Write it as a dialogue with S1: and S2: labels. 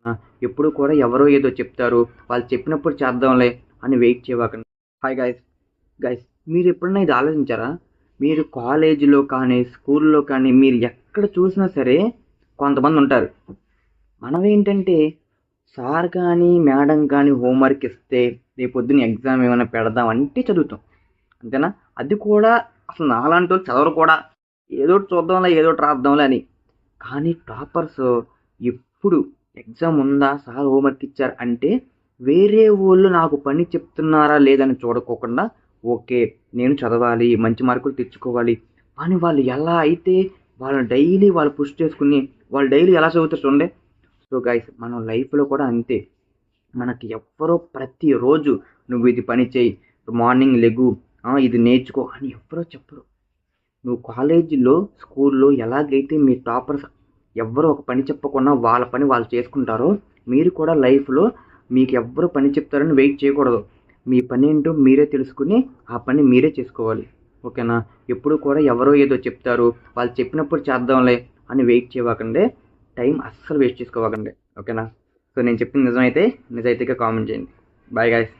S1: ఆ! ఎప్పుడు కూడా ఎవరో ఏదో చెప్తారు. వాళ్ళు చెప్పినప్పుడు చేద్దాంలే అని వెయిట్ చేయమాకండి. హాయ్ గైస్ మీరెప్పుడన్నా ఇది ఆలోచించారా? మీరు కాలేజీలో కానీ, స్కూల్‌లో కానీ మీరు ఎక్కడ చూసినా సరే కొంతమందుంటారు. మనమేంటంటే సార్ కానీ, మేడం కానీ హోంవర్క్ ఇస్తే రేపొద్దున ఎగ్జామ్ ఏమైనా పెడదాం అంటే చదువుతాం. అంతేనా? అది కూడా అసలు నాలాంటోళ్ళు చదవరు కూడా. ఏదోటి చూద్దాంలే, ఏదోటి రాద్దాంలే అని. కానీ టాపర్స్ ఎప్పుడు ఎగ్జామ్ ఉందా? సార్ హోంవర్క్ ఇచ్చారు అంటే వేరే వోళ్ళు నాకు పని చెప్తున్నారా లేదని చూడకోకుండా ఓకే. నేను చదవాలి, మంచి మార్కులు తెచ్చుకోవాలి అని వాళ్ళు ఎలా అయితే వాళ్ళు పుష్ చేసుకొని వాళ్ళు డైలీ ఎలా చదువుతారు చూడండి. సో గైస్ మనం లైఫ్‌లో కూడా అంతే. మనకి ఎవ్వరో ప్రతిరోజు నువ్వు ఇది పని చెయ్యి, మార్నింగ్ లెగు, ఇది నేర్చుకో అని ఎవ్వరో చెప్పరు. నువ్వు కాలేజీలో, స్కూల్లో ఎలాగైతే మీ టాపర్స్ ఎవ్వరు ఒక పని చెప్పకుండా వాళ్ళ పని వాళ్ళు చేసుకుంటారో, మీరు కూడా లైఫ్‌లో మీకెవ్వరు పని చెప్తారని వెయిట్ చేయకూడదు. మీ పనేంటో మీరే తెలుసుకొని, ఆ పని మీరే చేసుకోవాలి. ఓకేనా? ఎప్పుడు కూడా ఎవరో ఏదో చెప్తారు, వాళ్ళు చెప్పినప్పుడు చేద్దాంలే అని వెయిట్ చేయమాకండి. టైం అస్సలు వేస్ట్ చేసుకోమాకండి. ఓకేనా? సో, నేను చెప్పింది నిజమైతే నిజాయితీగా కామెంట్ చేయండి. Bye guys.